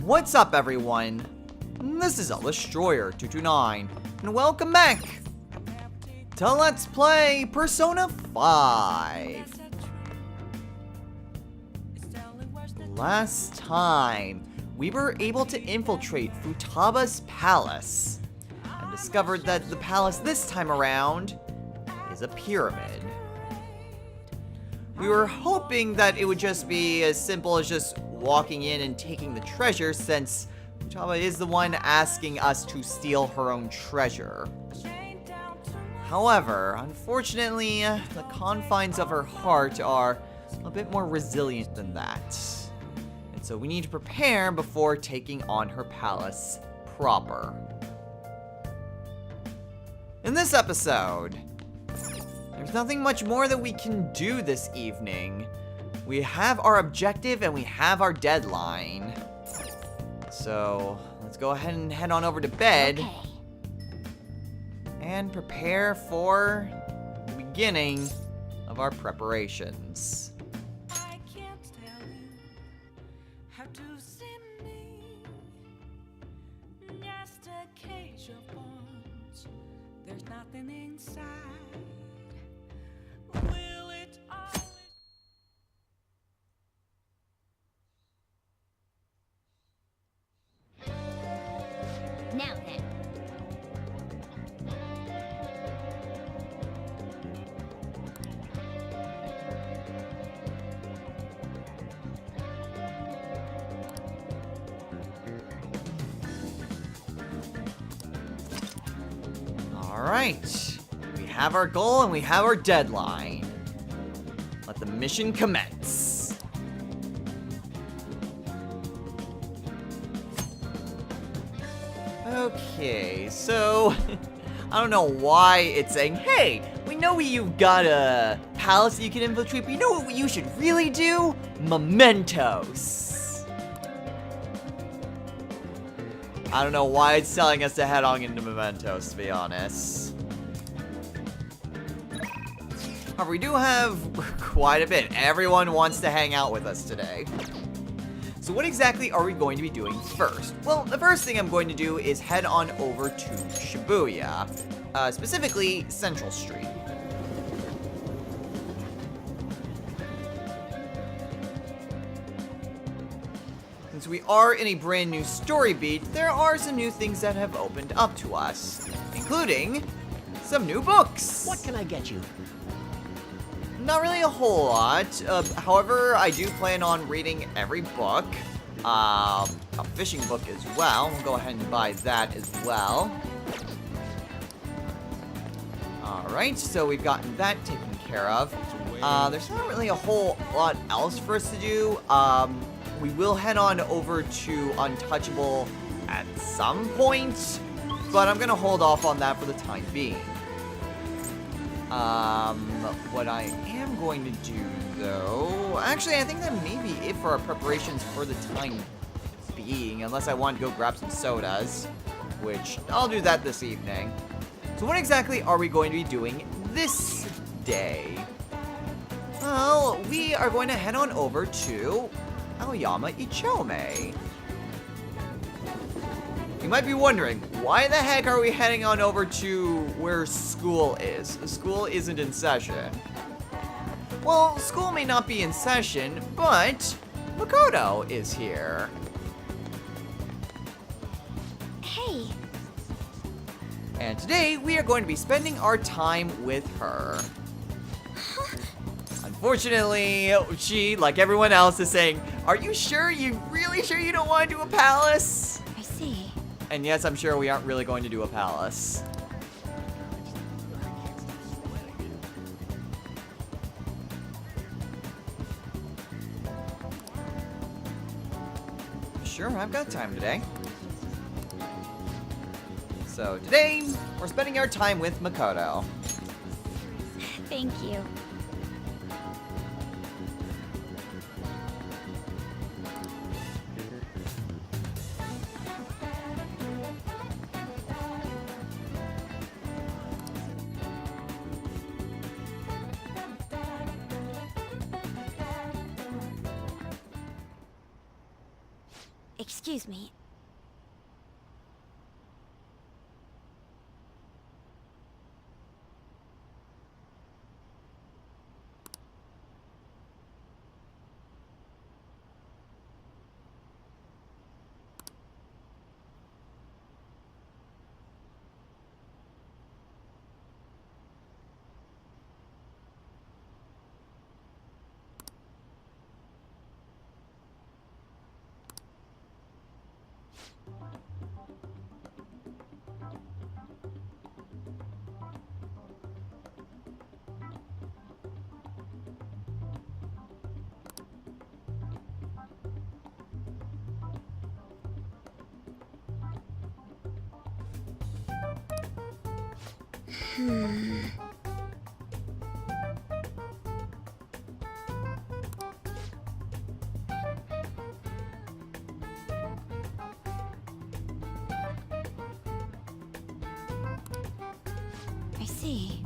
What's up, everyone? This is Destroyer229, and welcome back to Let's Play Persona 5. Last time, we were able to infiltrate Futaba's palace, and discovered that the palace this time around is a pyramid. We were hoping that it would just be as simple as just walking in and taking the treasure, since Futaba is the one asking us to steal her own treasure. However, unfortunately, the confines of her heart are a bit more resilient than that. And so we need to prepare before taking on her palace proper. In this episode, there's nothing much more that we can do this evening. We have our objective and we have our deadline. So, let's go ahead and head on over to bed. Okay. And prepare for the beginning of our preparations. I can't tell you how to see me. Just a cage of bones. There's nothing inside. Will it always? Now then. Alright, we have our goal and we have our deadline. Let the mission commence. Okay, so I don't know why it's saying, hey, we know you've got a palace that you can infiltrate, but you know what you should really do? Mementos. I don't know why it's telling us to head on into Mementos, to be honest. However, we do have quite a bit. Everyone wants to hang out with us today. So what exactly are we going to be doing first? Well, the first thing I'm going to do is head on over to Shibuya, specifically Central Street. Since we are in a brand new story beat, there are some new things that have opened up to us, including some new books. What can I get you? Not really a whole lot. However, I do plan on reading every book. A fishing book as well. We'll go ahead and buy that as well. Alright, so we've gotten that taken care of. There's not really a whole lot else for us to do. We will head on over to Untouchable at some point, but I'm gonna hold off on that for the time being. What I am going to do, though... Actually, I think that may be it for our preparations for the time being, unless I want to go grab some sodas, which I'll do that this evening. So what exactly are we going to be doing this day? Well, we are going to head on over to Aoyama Ichome. You might be wondering, why the heck are we heading on over to where school is? The school isn't in session. Well, school may not be in session, but Makoto is here. Hey. And today, we are going to be spending our time with her. Unfortunately, she, like everyone else, is saying, are you sure? You really sure you don't want to do a palace? I see. And yes, I'm sure we aren't really going to do a palace. Sure, I've got time today. So today, we're spending our time with Makoto. Thank you. Excuse me. I see.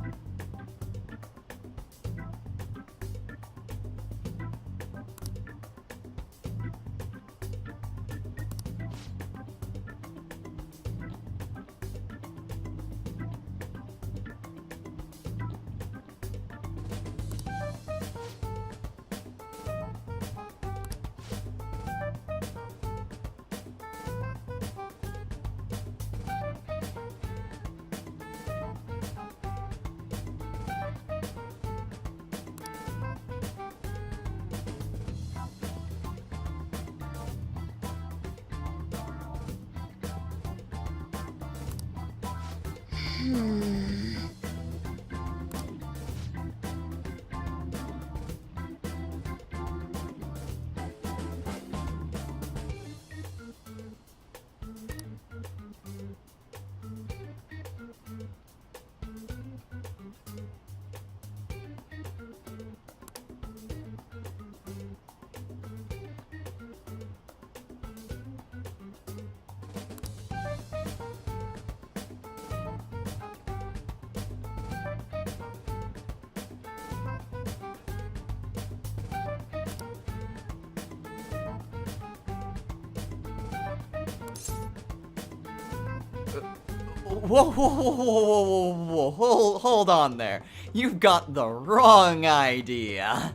Whoa, whoa, whoa, whoa, whoa, whoa, whoa, hold on there. You've got the wrong idea.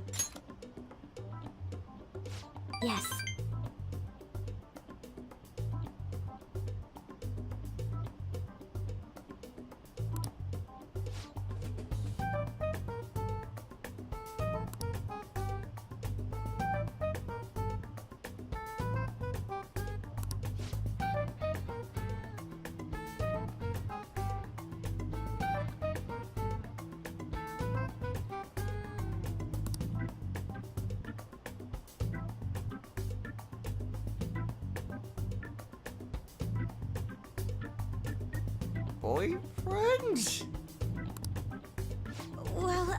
Yes. Boyfriend? Well,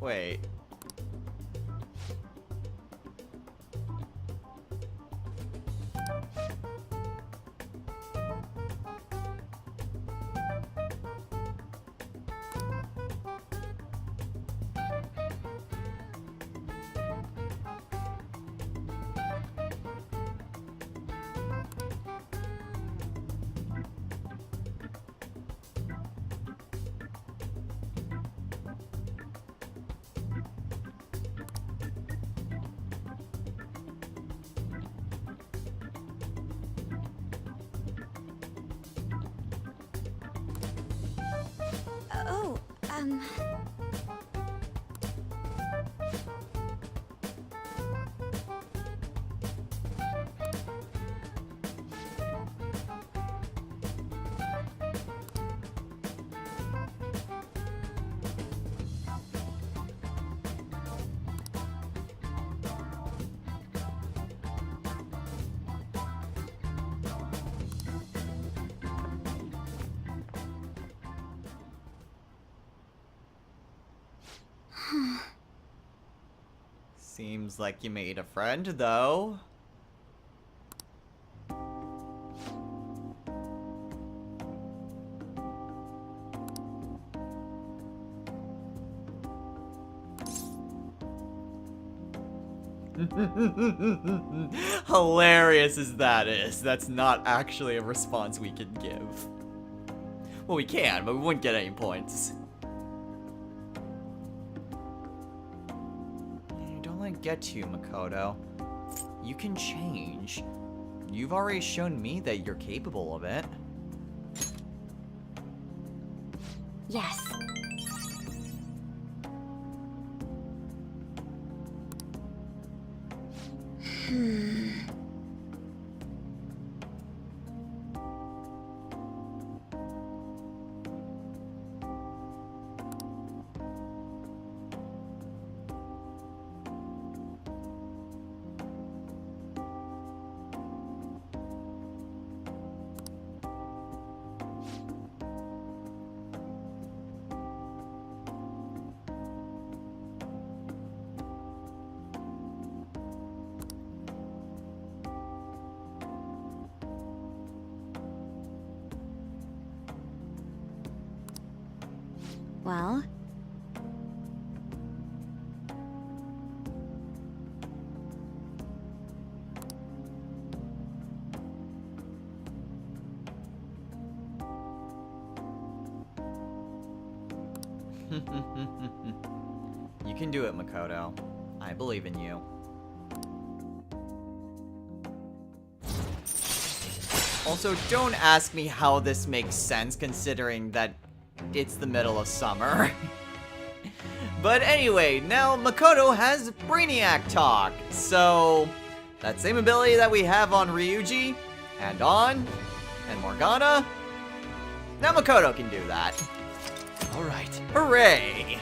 Wait. Seems like you made a friend, though. Hilarious as that is, that's not actually a response we can give. Well, we can, but we wouldn't get any points. Don't let it get to you, Makoto. You can change. You've already shown me that you're capable of it. Yes. Well? You can do it, Makoto. I believe in you. Also, don't ask me how this makes sense considering that it's the middle of summer. But anyway, now Makoto has Brainiac Talk. So, that same ability that we have on Ryuji, and On, and Morgana, now Makoto can do that. Alright, hooray!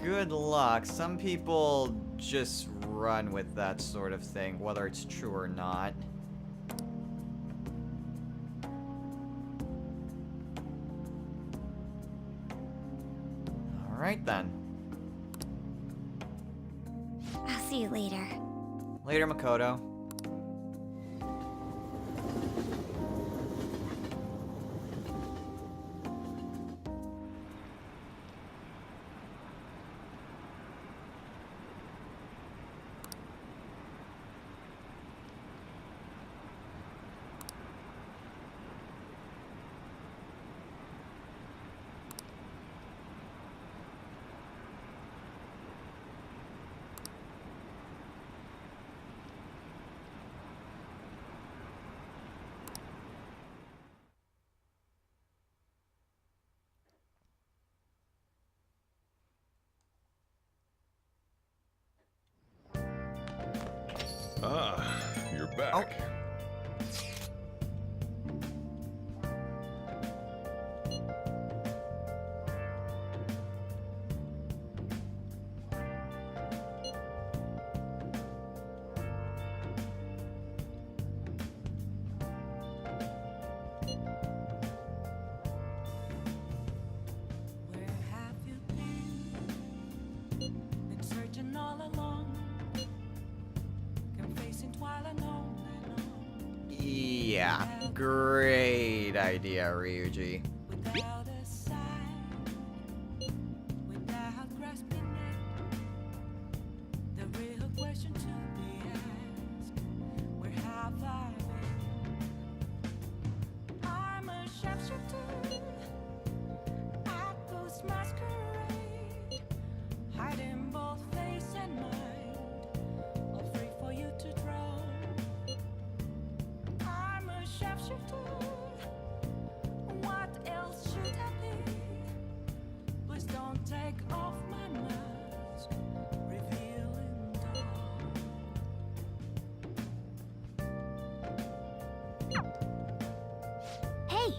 Good luck. Some people just run with that sort of thing, whether it's true or not. Alright then. I'll see you later. Later, Makoto. Ah, you're back. Oh. Where have you been? Been searching all along, confessing twilight on and on. Yeah, great idea, Ryuji. Without a sign, without grasping it, the real question to be asked: where have I been? I'm a shapeshifter. What else should I be? Please don't take off my mask, revealing dawn. Hey,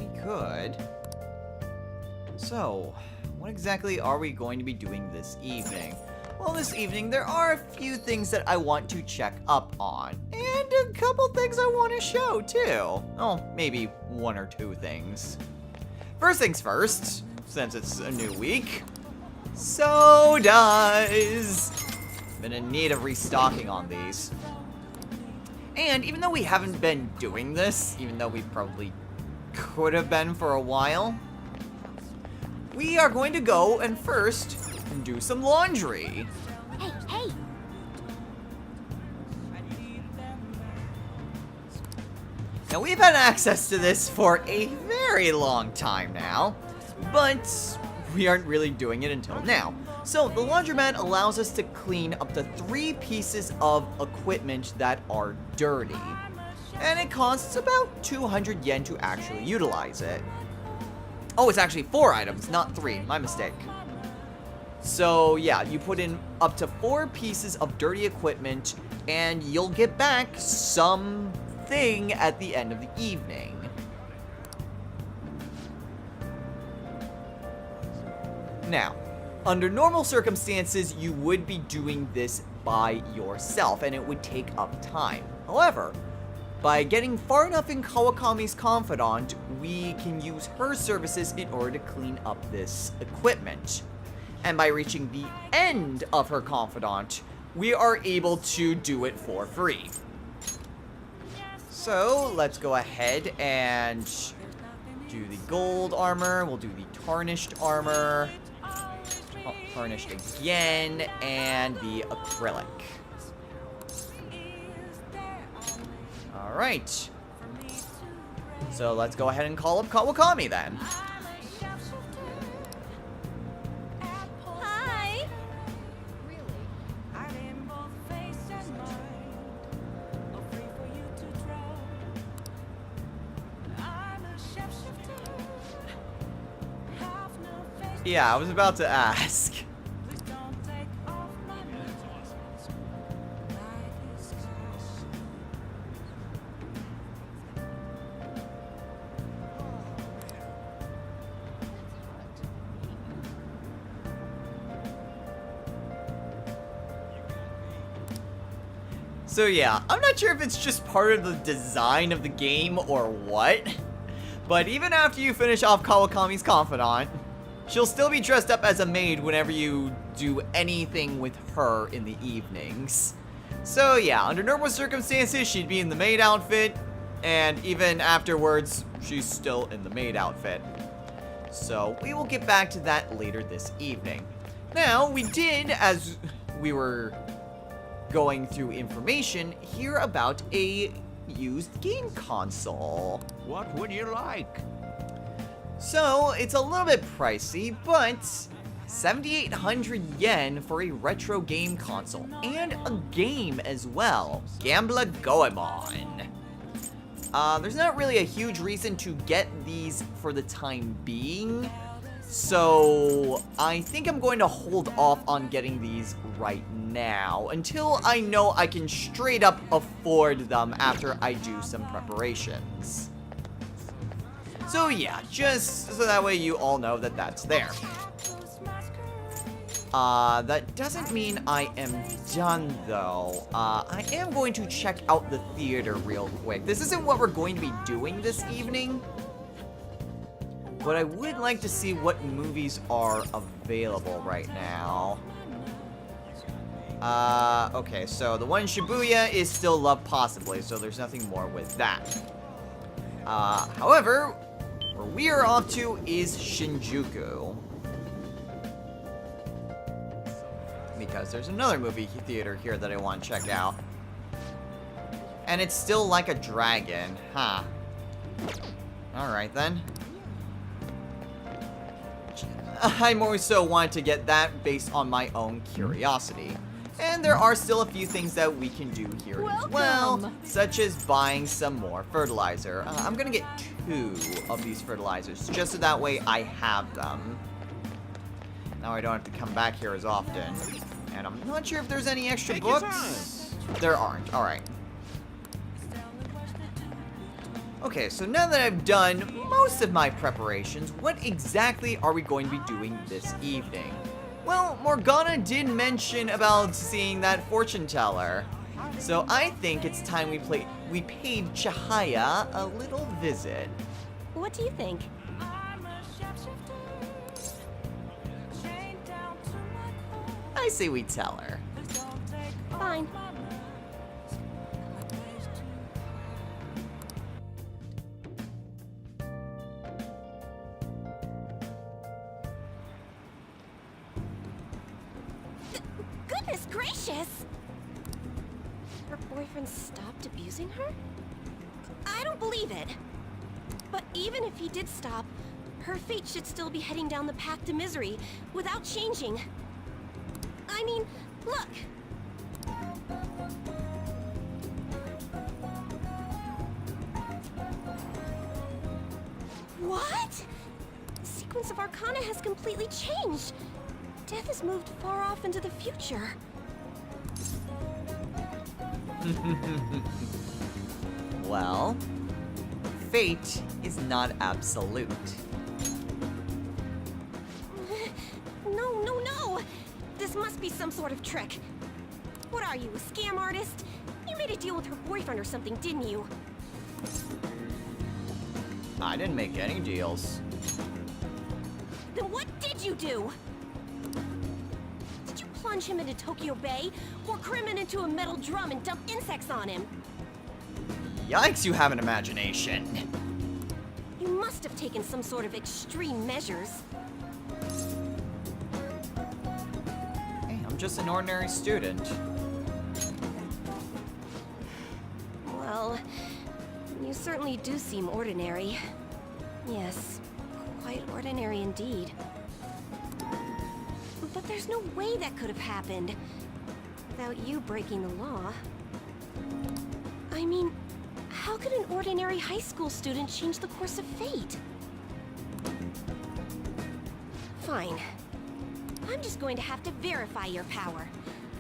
We could. So, what exactly are we going to be doing this evening? Well, this evening, there are a few things that I want to check up on. And a couple things I want to show, too. Oh, maybe one or two things. First things first, since it's a new week, sodas! Been in need of restocking on these. And even though we haven't been doing this, even though we probably could have been for a while, we are going to go and first do some laundry. hey, hey! Now, we've had access to this for a very long time now, but we aren't really doing it until now. So, the laundromat allows us to clean up to 3 pieces of equipment that are dirty. And it costs about 200 yen to actually utilize it. Oh, it's actually 4 items, not 3. My mistake. So, yeah, you put in up to 4 pieces of dirty equipment, and you'll get back something at the end of the evening. Now, under normal circumstances, you would be doing this by yourself, and it would take up time. However, by getting far enough in Kawakami's confidant, we can use her services in order to clean up this equipment. And by reaching the end of her confidant, we are able to do it for free. So, let's go ahead and do the gold armor. We'll do the tarnished armor. Oh, tarnished again. And the acrylic. Alright. So, let's go ahead and call up Kawakami then. Hi! Yeah, I was about to ask. So yeah, I'm not sure if it's just part of the design of the game or what, but even after you finish off Kawakami's confidant, she'll still be dressed up as a maid whenever you do anything with her in the evenings. So yeah, under normal circumstances, she'd be in the maid outfit, and even afterwards, she's still in the maid outfit. So we will get back to that later this evening. Now, we did, as we were going through information, hear about a used game console. What would you like? So, it's a little bit pricey, but 7,800 yen for a retro game console, and a game as well, Gambler Goemon. There's not really a huge reason to get these for the time being, so I think I'm going to hold off on getting these right now until I know I can straight up afford them after I do some preparations. So yeah, just so that way you all know that that's there. That doesn't mean I am done though. I am going to check out the theater real quick. This isn't what we're going to be doing this evening, but I would like to see what movies are available right now. Okay, so the one in Shibuya is still Love Possibly, so there's nothing more with that. However, where we are off to is Shinjuku. Because there's another movie theater here that I want to check out. And it's still Like a Dragon, huh? Alright then. I more so wanted to get that based on my own curiosity. And there are still a few things that we can do here as well, such as buying some more fertilizer. I'm gonna get 2 of these fertilizers, just so that way I have them. Now I don't have to come back here as often. And I'm not sure if there's any extra books. There aren't. Alright. Okay, so now that I've done most of my preparations, what exactly are we going to be doing this evening? Well, Morgana did mention about seeing that fortune teller. So I think it's time we paid Chihaya a little visit. What do you think? I say we tell her. Fine. Goodness gracious! Her boyfriend stopped abusing her? I don't believe it. But even if he did stop, her fate should still be heading down the path to misery without changing. I mean, look! What? The sequence of Arcana has completely changed. Death has moved far off into the future. Well, fate is not absolute. No! This must be some sort of trick. What are you, a scam artist? You made a deal with her boyfriend or something, didn't you? I didn't make any deals. Then what did you do? Did you plunge him into Tokyo Bay? Or cram him into a metal drum and dump insects on him? Yikes, you have an imagination. You must have taken some sort of extreme measures. Hey, I'm just an ordinary student. Well, you certainly do seem ordinary. Yes, quite ordinary indeed. But there's no way that could have happened without you breaking the law. I mean, how could an ordinary high school student change the course of fate? Fine. I'm just going to have to verify your power.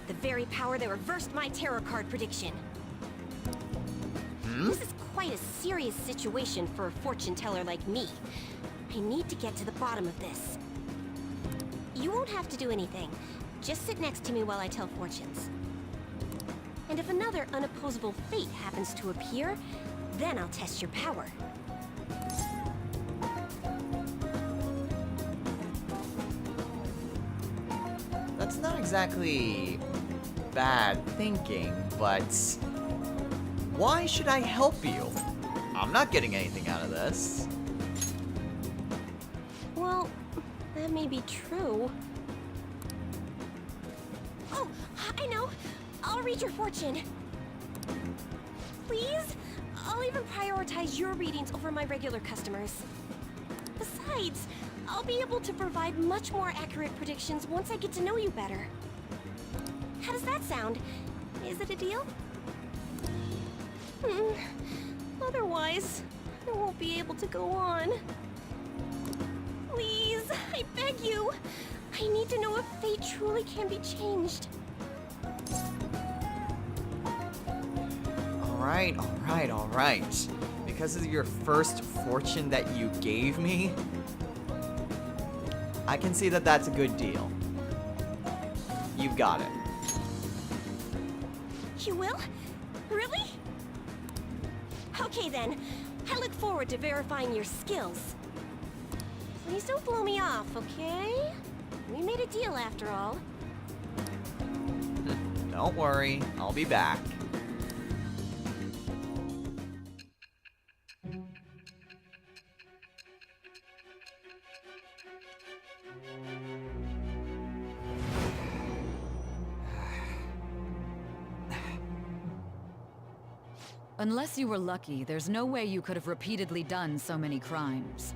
The very power that reversed my tarot card prediction. This is quite a serious situation for a fortune teller like me. I need to get to the bottom of this. You won't have to do anything. Just sit next to me while I tell fortunes. And if another unopposable fate happens to appear, then I'll test your power. That's not exactly bad thinking, but why should I help you? I'm not getting anything out of this. Well, that may be true. Oh, I know! I'll read your fortune. Please? I'll even prioritize your readings over my regular customers. Besides, I'll be able to provide much more accurate predictions once I get to know you better. How does that sound? Is it a deal? Otherwise, I won't be able to go on. Please, I beg you. I need to know if fate truly can be changed. Alright. Because of your first fortune that you gave me, I can see that that's a good deal. You've got it. You will? Really? Okay then. I look forward to verifying your skills. Please don't blow me off, okay? We made a deal after all. Don't worry, I'll be back. Unless you were lucky, there's no way you could have repeatedly done so many crimes.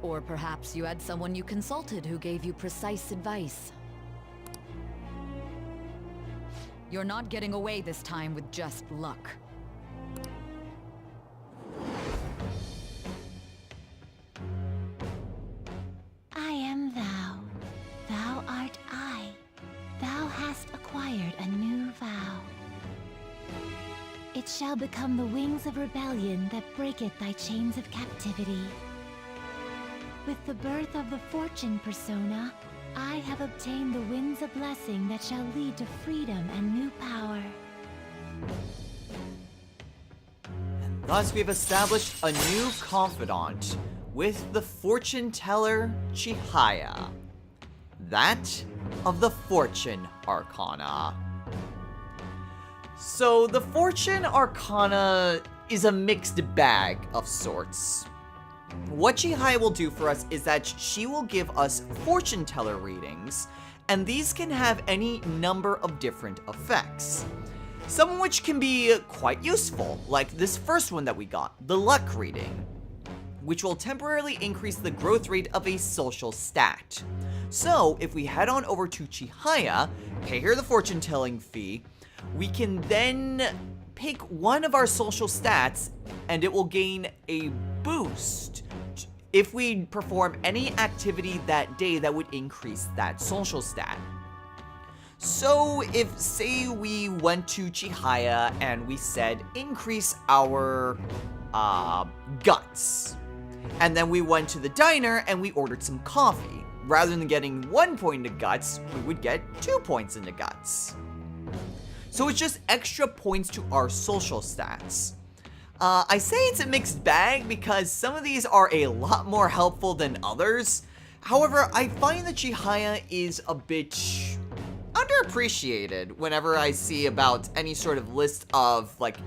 Or perhaps you had someone you consulted who gave you precise advice. You're not getting away this time with just luck. I am thou. Thou art I. Thou hast acquired a new vow. It shall become the wings of rebellion that breaketh thy chains of captivity. With the birth of the fortune persona, I have obtained the winds of blessing that shall lead to freedom and new power. And thus we've established a new confidant with the fortune teller Chihaya. That of the Fortune Arcana. So the Fortune Arcana is a mixed bag of sorts. What Chihaya will do for us is that she will give us fortune teller readings, and these can have any number of different effects. Some of which can be quite useful, like this first one that we got, the luck reading, which will temporarily increase the growth rate of a social stat. So if we head on over to Chihaya, pay her the fortune telling fee, we can then pick one of our social stats and it will gain a boost if we perform any activity that day that would increase that social stat. So if, say, we went to Chihaya and we said increase our guts, and then we went to the diner and we ordered some coffee, rather than getting 1 point into guts, we would get 2 points into guts. So it's just extra points to our social stats. I say it's a mixed bag because some of these are a lot more helpful than others. However, I find that Chihaya is a bit underappreciated whenever I see about any sort of list of, like,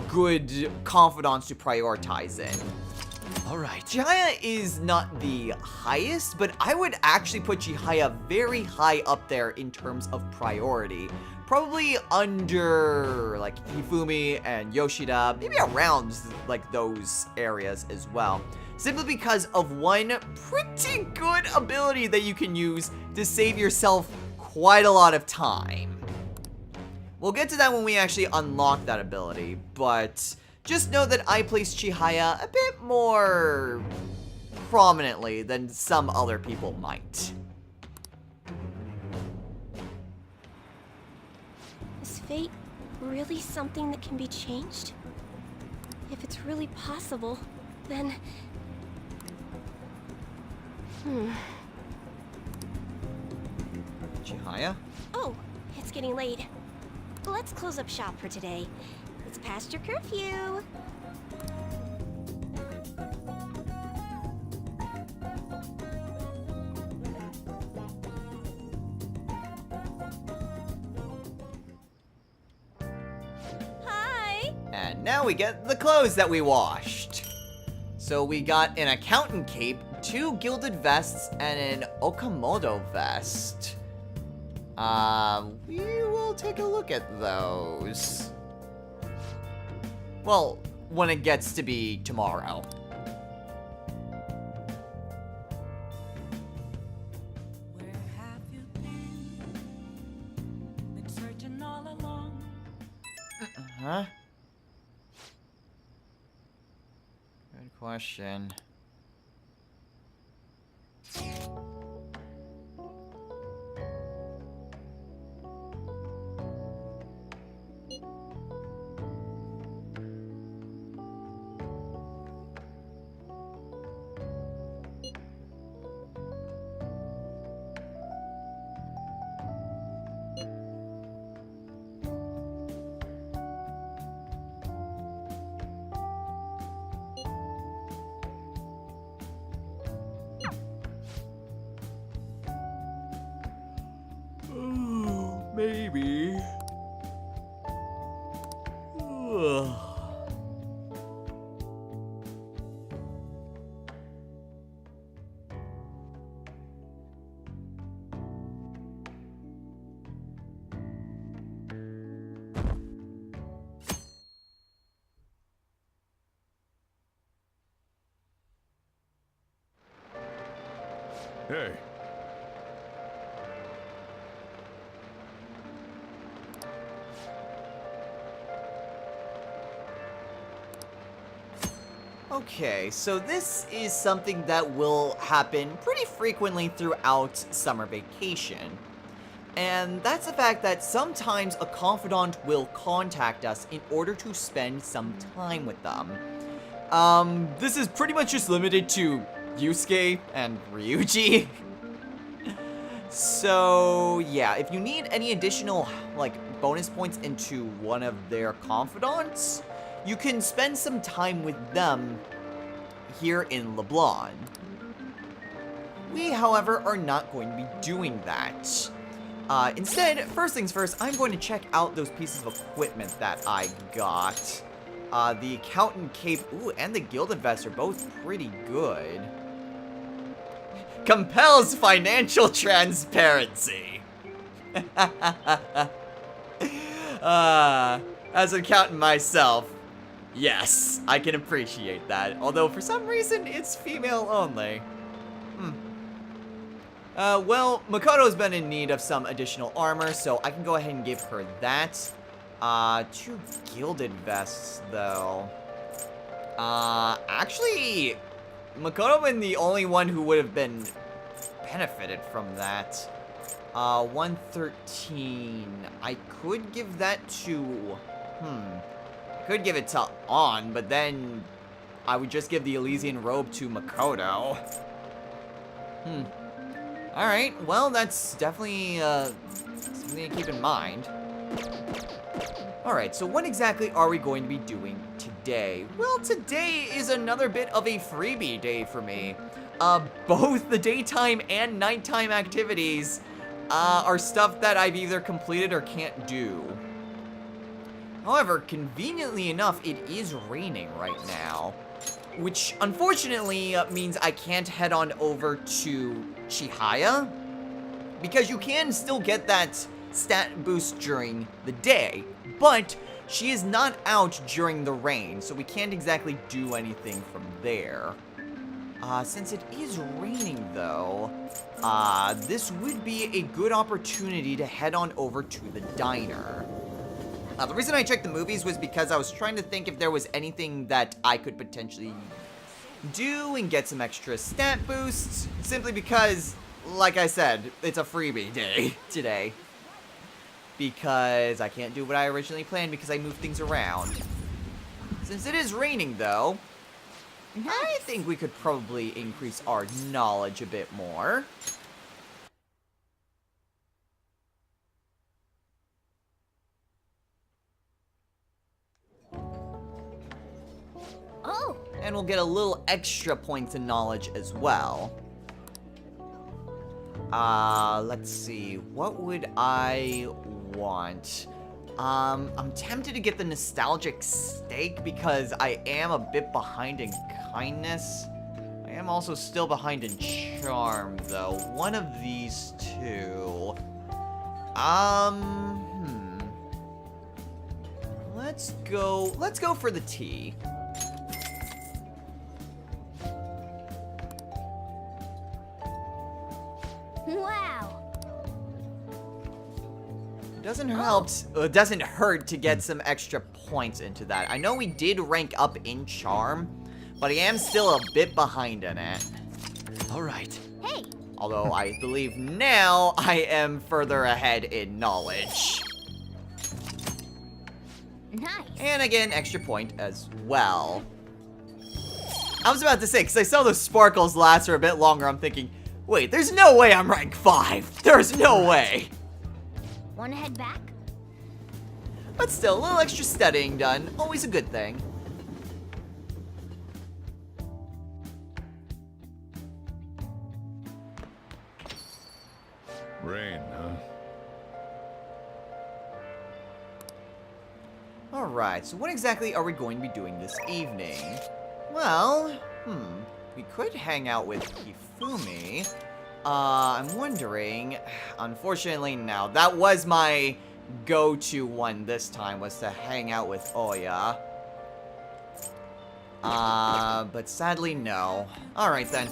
good confidants to prioritize in. Alright, Chihaya is not the highest, but I would actually put Chihaya very high up there in terms of priority. Probably under, like, Hifumi and Yoshida, maybe around, like, those areas as well. Simply because of one pretty good ability that you can use to save yourself quite a lot of time. We'll get to that when we actually unlock that ability, but just know that I place Chihaya a bit more prominently than some other people might. Is fate really something that can be changed? If it's really possible, then... Chihaya? Oh, it's getting late. Let's close up shop for today. It's past your curfew. Hi! And now we get the clothes that we washed. So we got an accountant cape, 2 gilded vests, and an Okamoto vest. We will take a look at those. Well, when it gets to be tomorrow. Where have you been? Been searching all along. Huh? Good question. Maybe. Hey, Okay, so this is something that will happen pretty frequently throughout summer vacation. And that's the fact that sometimes a confidant will contact us in order to spend some time with them. This is pretty much just limited to Yusuke and Ryuji. So, yeah, if you need any additional, like, bonus points into one of their confidants, you can spend some time with them here in Leblon. We, however, are not going to be doing that. Instead, first things first, I'm going to check out those pieces of equipment that I got. The Accountant Cape, ooh, and the Gilded Vest are both pretty good. Compels financial transparency. As an accountant myself, yes, I can appreciate that. Although, for some reason, it's female only. Well, Makoto's been in need of some additional armor, so I can go ahead and give her that. 2 Gilded Vests, though. Actually, Makoto been the only one who would have been benefited from that. 113. I could give that to... I could give it to On, but then I would just give the Elysian Robe to Makoto. Alright, well, that's definitely, something to keep in mind. Alright, so what exactly are we going to be doing today? Well, today is another bit of a freebie day for me. Both the daytime and nighttime activities, are stuff that I've either completed or can't do. However, conveniently enough, it is raining right now. Which, unfortunately, means I can't head on over to Chihaya. Because you can still get that stat boost during the day. But she is not out during the rain, so we can't exactly do anything from there. Since it is raining, though, this would be a good opportunity to head on over to the diner. The reason I checked the movies was because I was trying to think if there was anything that I could potentially do and get some extra stat boosts. Simply because, like I said, it's a freebie day today. Because I can't do what I originally planned because I moved things around. Since it is raining, though, I think we could probably increase our knowledge a bit more. Oh! And we'll get a little extra points in knowledge as well. Let's see. What would I want? I'm tempted to get the nostalgic steak because I am a bit behind in kindness. I am also still behind in charm, though. One of these two. Let's go for the tea. Wow! It doesn't hurt to get some extra points into that. I know we did rank up in charm, but I am still a bit behind in it. Alright. Hey! Although I believe now I am further ahead in knowledge. Nice! And again, extra point as well. I was about to say, because I saw those sparkles last for a bit longer, I'm thinking, wait, there's no way I'm rank 5. There's no way. Wanna head back? But still, a little extra studying done. Always a good thing. Rain, huh? Alright, so what exactly are we going to be doing this evening? Well, we could hang out with Hifumi. I'm wondering... Unfortunately, no. That was my go-to one this time, was to hang out with Oya. But sadly, no. Alright then.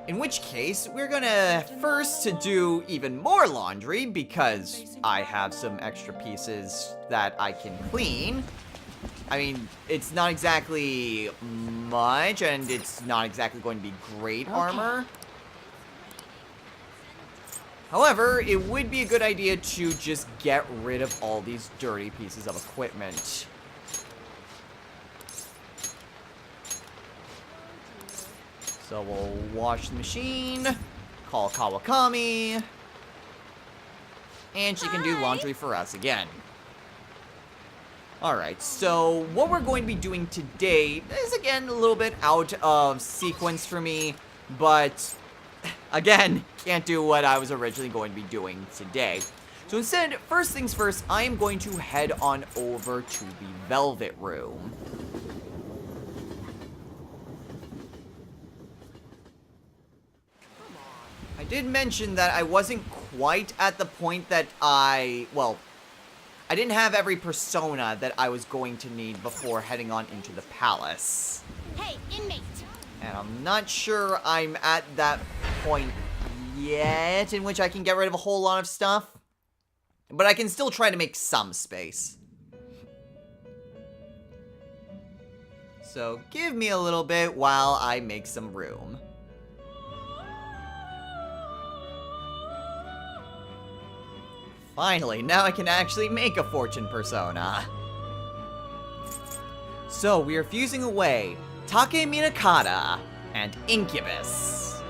In which case, we're gonna first to do even more laundry, because I have some extra pieces that I can clean. I mean, it's not exactly much, and it's not exactly going to be great armor. However, it would be a good idea to just get rid of all these dirty pieces of equipment. So we'll wash the machine, call Kawakami, and she can do laundry for us again. Alright, so what we're going to be doing today is, again, a little bit out of sequence for me, but, again, can't do what I was originally going to be doing today. So instead, first things first, I am going to head on over to the Velvet Room. I did mention that I wasn't quite at the point that I didn't have every persona that I was going to need before heading on into the palace. Hey, inmate! And I'm not sure I'm at that point yet in which I can get rid of a whole lot of stuff. But I can still try to make some space. So give me a little bit while I make some room. Finally, now I can actually make a fortune persona. So, we are fusing away Take Minakata and Incubus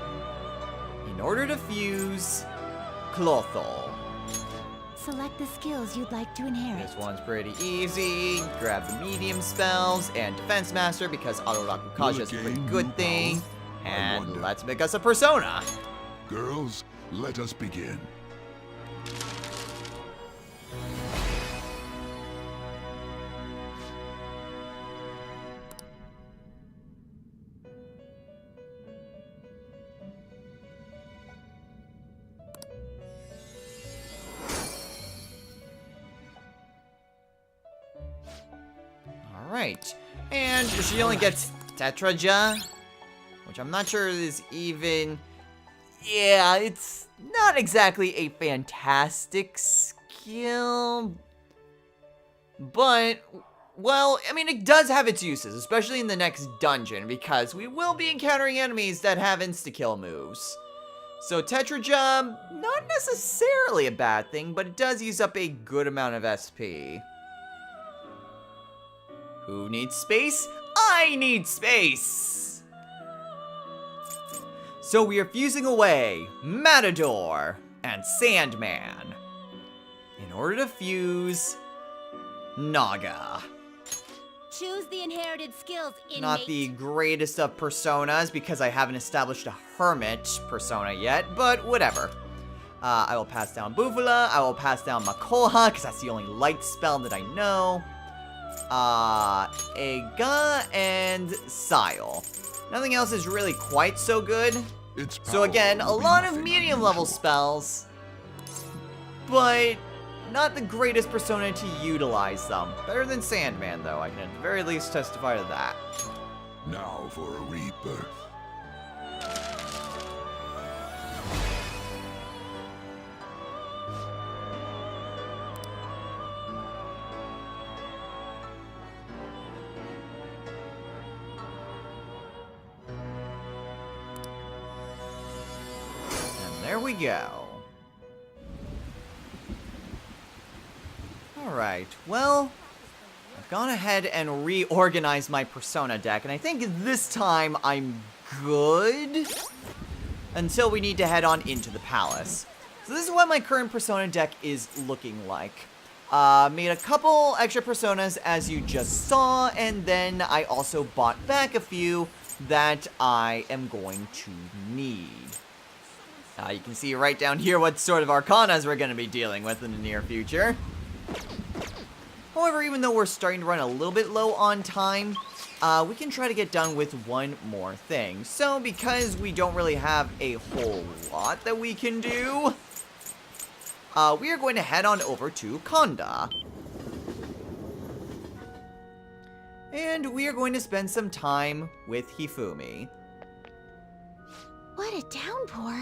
in order to fuse Clothal. Select the skills you'd like to inherit. This one's pretty easy. Grab the medium spells and Defense Master because Auto Rakukaja is a pretty good thing. And let's make us a persona. Girls, let us begin. Alright, and she only gets Tetraja, which I'm not sure is even... Yeah, it's not exactly a fantastic skill, but, well, I mean, it does have its uses, especially in the next dungeon, because we will be encountering enemies that have insta-kill moves. So Tetraja, not necessarily a bad thing, but it does use up a good amount of SP. Who needs space? I need space! So we are fusing away Matador and Sandman in order to fuse Naga. Choose the inherited skills, inmate. Not the greatest of personas because I haven't established a hermit persona yet, but whatever. I will pass down Buvula, I will pass down Makoha because that's the only light spell that I know. Ega and Sile. Nothing else is really quite so good. So again, a lot of medium level spells, but not the greatest persona to utilize them. Better than Sandman though, I can at the very least testify to that. Now for a rebirth. There we go. Alright, well, I've gone ahead and reorganized my persona deck, and I think this time I'm good until we need to head on into the palace. So this is what my current persona deck is looking like. Made a couple extra personas as you just saw, and then I also bought back a few that I am going to need. You can see right down here what sort of arcanas we're going to be dealing with in the near future. However, even though we're starting to run a little bit low on time, we can try to get done with one more thing. So, because we don't really have a whole lot that we can do, we are going to head on over to Konda. And we are going to spend some time with Hifumi. What a downpour.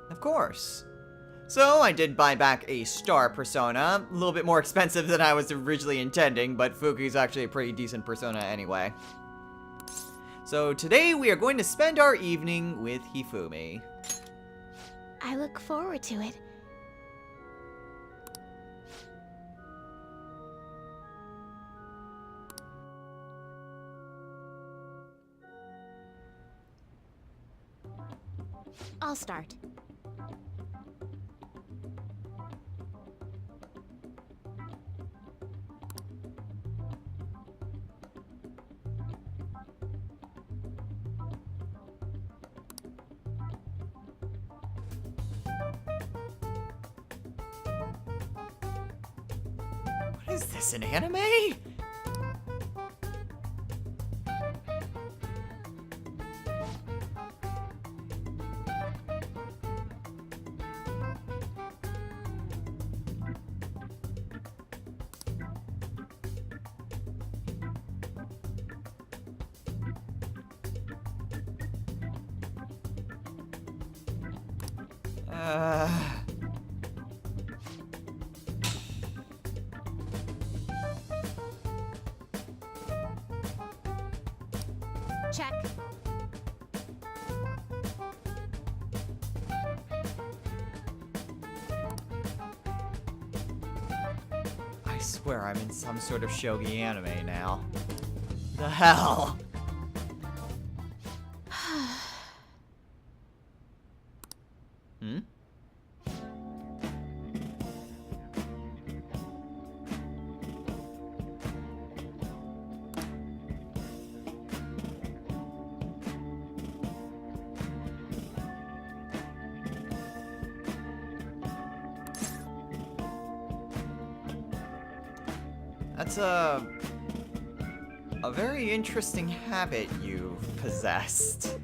Of course. So, I did buy back a star persona. A little bit more expensive than I was originally intending, but Fuki's actually a pretty decent persona anyway. So, today we are going to spend our evening with Hifumi. I look forward to it. I'll start. What is this, an anime? Check. I swear I'm in some sort of shogi anime now. The hell? Hmm? That's a very interesting habit you've possessed.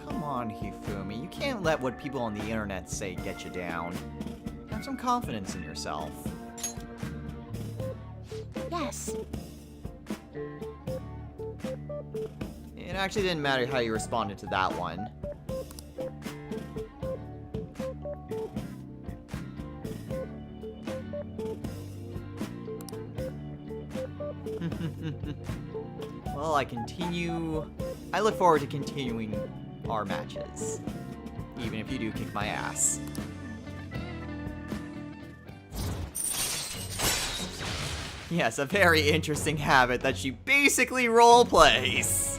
Come on, Hifumi. You can't let what people on the internet say get you down. Have some confidence in yourself. Yes. It actually didn't matter how you responded to that one. Well, I look forward to continuing our matches. Even if you do kick my ass. Yes, a very interesting habit that she basically roleplays.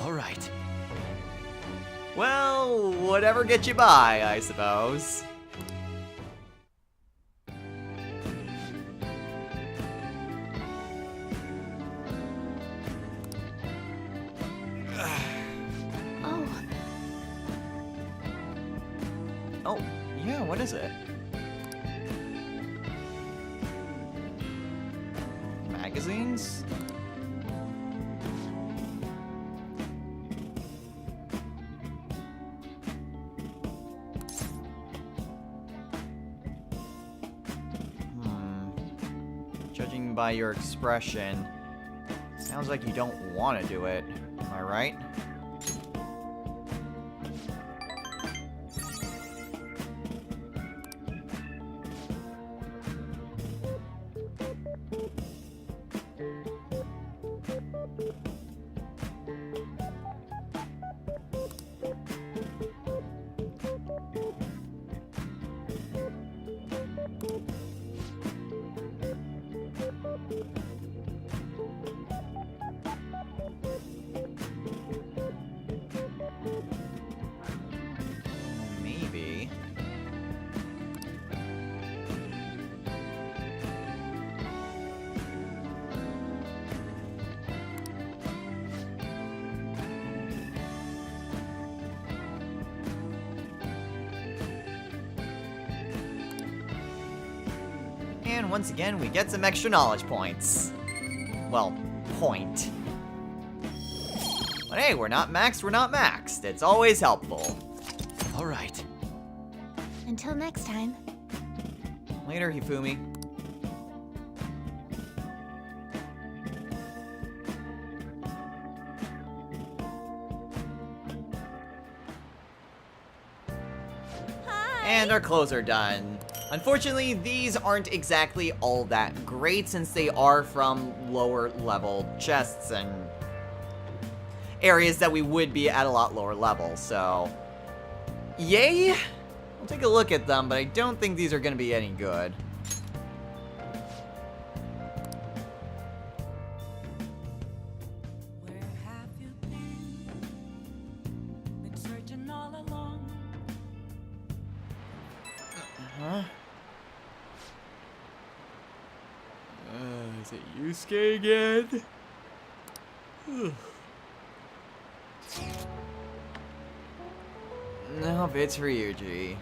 Alright. Well, whatever gets you by, I suppose. Oh, Oh, yeah, what is it? Magazines? Judging by your expression, sounds like you don't want to do it. Am I right? Maybe. And once again, we get some extra knowledge points. Well, point. But hey, we're not maxed. It's always helpful. Alright. Until next time. Later, Hifumi. And our clothes are done. Unfortunately, these aren't exactly all that great since they are from lower level chests and areas that we would be at a lot lower level, so yay! We'll take a look at them, but I don't think these are going to be any good. Where have you been searching all along. Huh? Is it Yusuke again? Nope, it's Ryuji.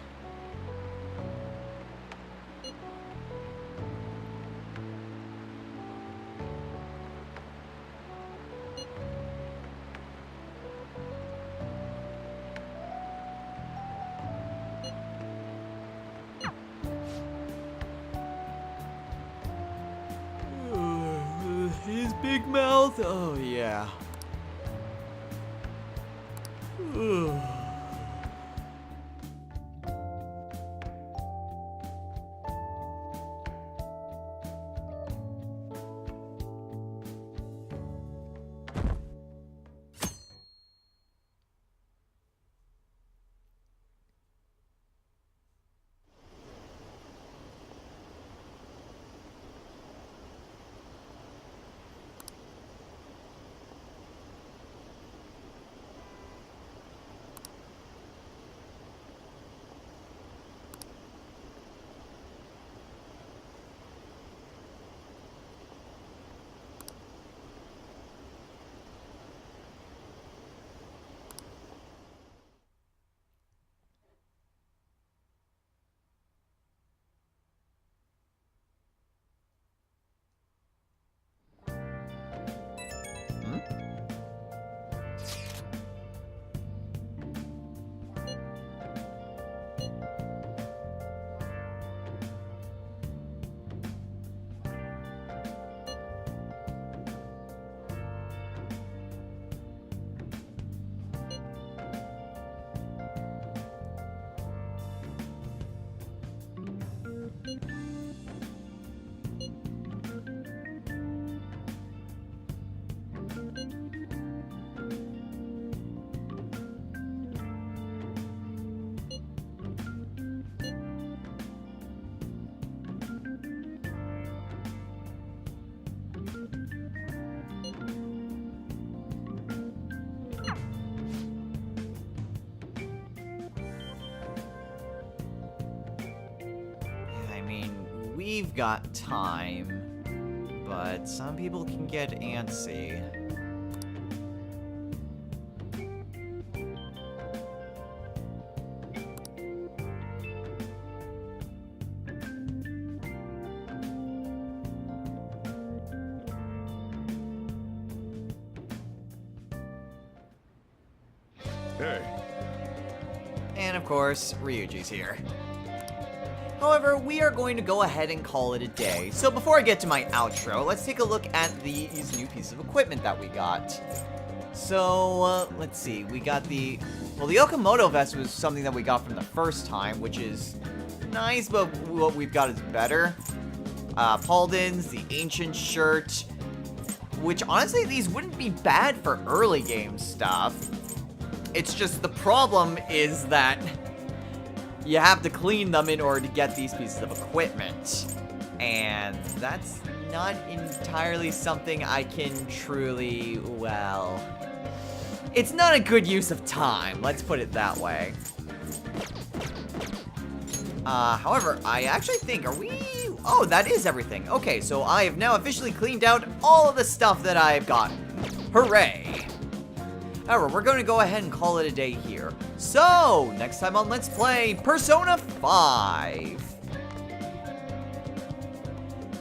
His big mouth? Oh, yeah. We've got time, but some people can get antsy. Hey, And of course, Ryuji's here. However, we are going to go ahead and call it a day. So before I get to my outro, let's take a look at these new pieces of equipment that we got. So, let's see. We got the... Well, the Okamoto vest was something that we got from the first time, which is nice, but what we've got is better. Paladins, the Ancient shirt, which honestly, these wouldn't be bad for early game stuff. It's just the problem is that you have to clean them in order to get these pieces of equipment. And that's not entirely something I can truly, well... It's not a good use of time, let's put it that way. However, I actually think, are we... Oh, that is everything. Okay, so I have now officially cleaned out all of the stuff that I've gotten. Hooray! However, we're going to go ahead and call it a day here. So, next time on Let's Play Persona 5.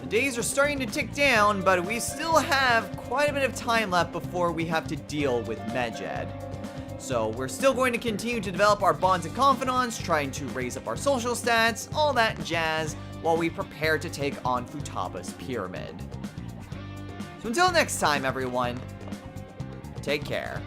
The days are starting to tick down, but we still have quite a bit of time left before we have to deal with Medjed. So, we're still going to continue to develop our bonds and confidants, trying to raise up our social stats, all that jazz, while we prepare to take on Futaba's pyramid. So until next time, everyone, take care.